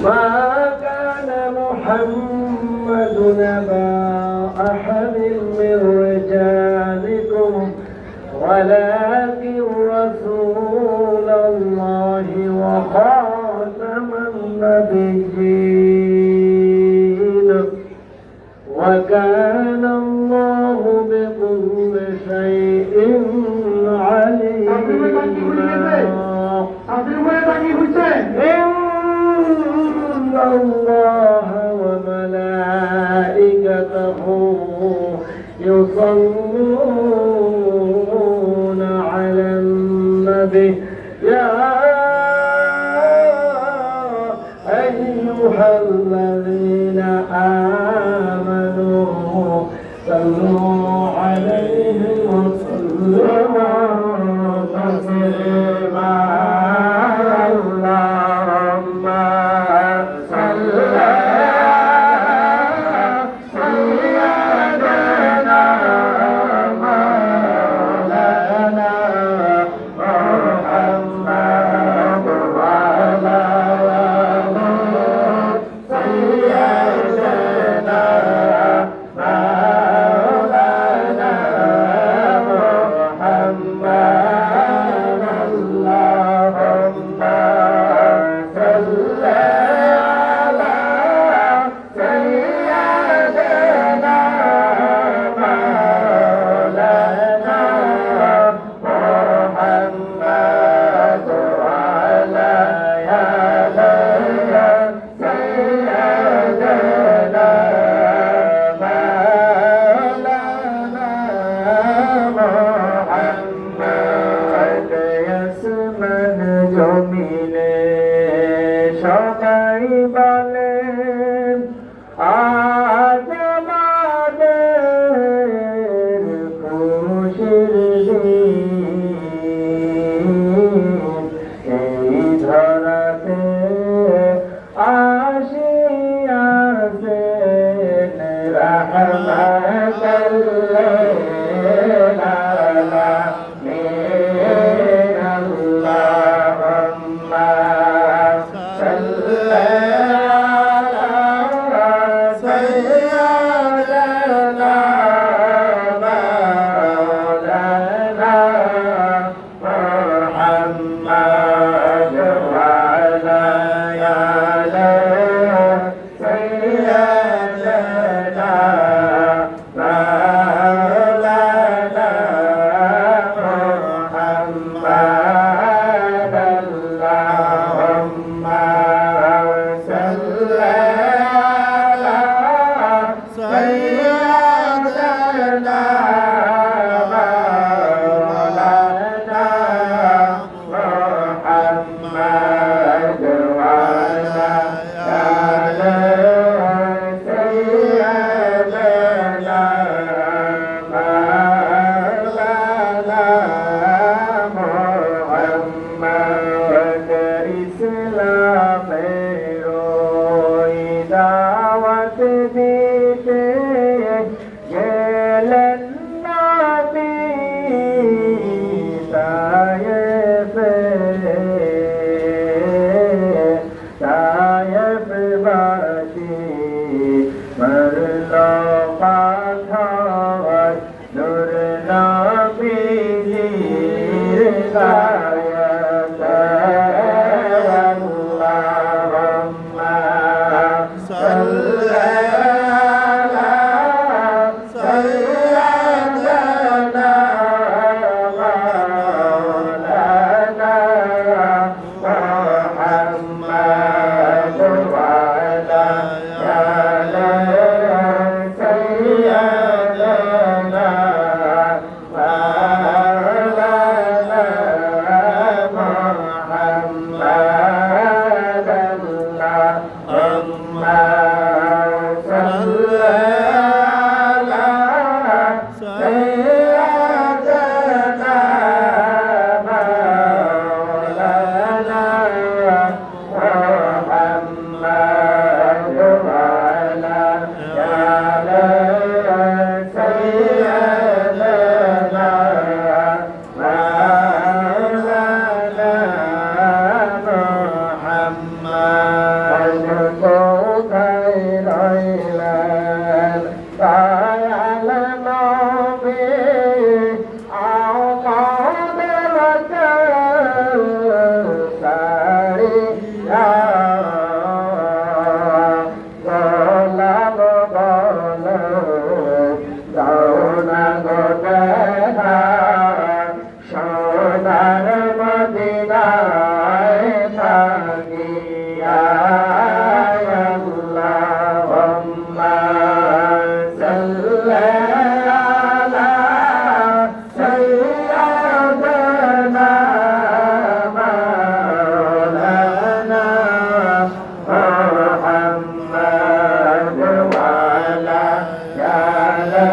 ما كان محمد أبا أحد من رجالكم ولكن رسول الله وخاتم النبيين وكان الله بكل شيء عليما إن الله وملائكته يصلون على النبي يا أيها الذين آمنوا صلوا عليه وسلموا تسليما اللهم صل سيدنا مولانا محمد وعلى آله سيدنا مولانا محمد اللهم صل على سيدنا مولانا محمد وعلى آله سيدنا محمد يسمن জমিনে সবাই বলেন আজ আমাদের খুশির দিন এই ধরাতে আসিয়াছেন রাহমাতাল লিল আলামিন আল্লাহুম্মা সাল্লি আলা সাইয়্যিদিনা মাওলানা মুহাম্মদ ওয়া আলা আলি سيدنا مولانا محمد اللهم صل على سيدنا مولانا محمد وعلى آله سيدنا مولانا محمد ইসলামের ওই দাওয়াত দিতে গেলেন নবী তায়েফে তায়েফবাসী মরল পাথর নূর নবীর গায়তে আল্লাহুম্মা সাল্লি আলা সাইয়্যিদিনা মাওলানা মুহাম্মদ ওয়া আলা আলি سيدنا مولانا محمد اللهم صل على سيدنا مولانا محمد কোথায় রইলেন দয়াল নবী আমাদের সারিয়া গোলাম বলো যাও না গো দেখা সোনার মদিনায় থাকিয়া আল্লাহুম্মা সাল্লি আলা সাইয়্যিদিনা মাওলানা মুহাম্মদ ওয়া আলা আলি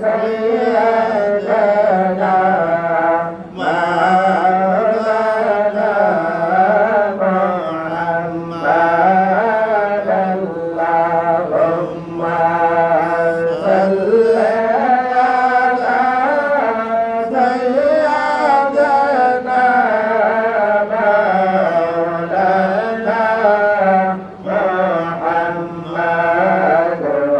সাইয়্যিদিনা মাওলানা মুহাম্মদ আল্লাহুম্মা সাল্লি আলা সাইয়্যিদিনা মাওলানা মুহাম্মদ ওয়া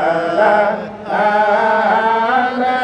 আলা আলি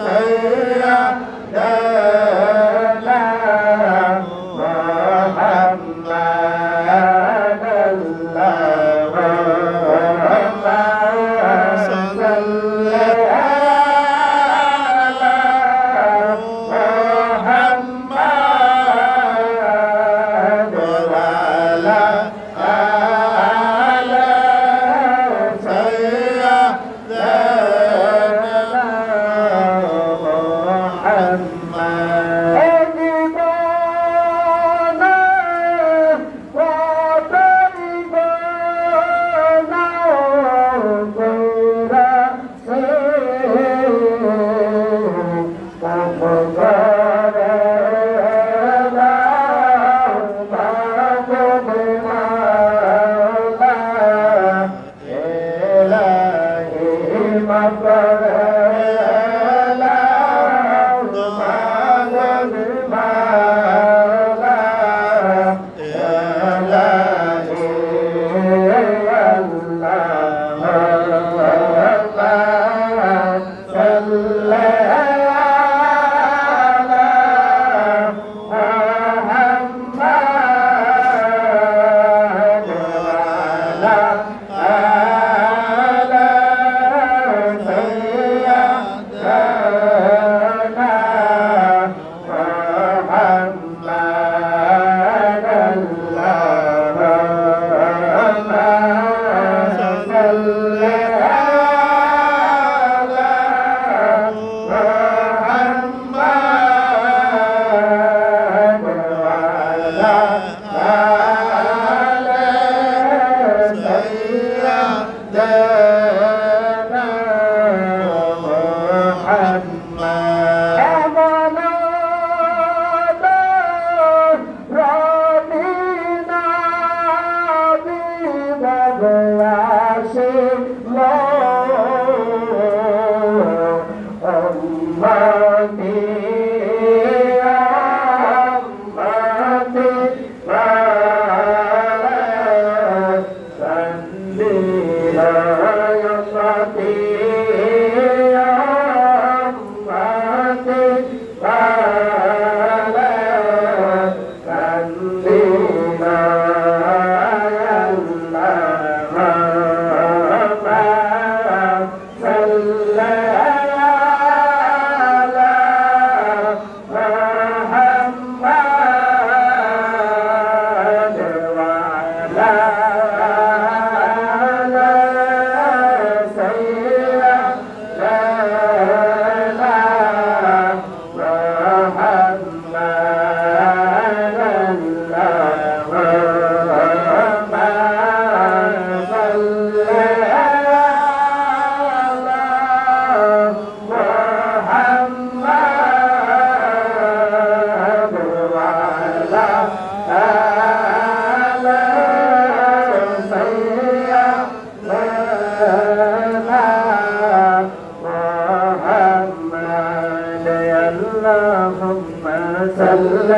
সাইয়্যিদিনা মাওলানা মুহাম্মদ اللهم صل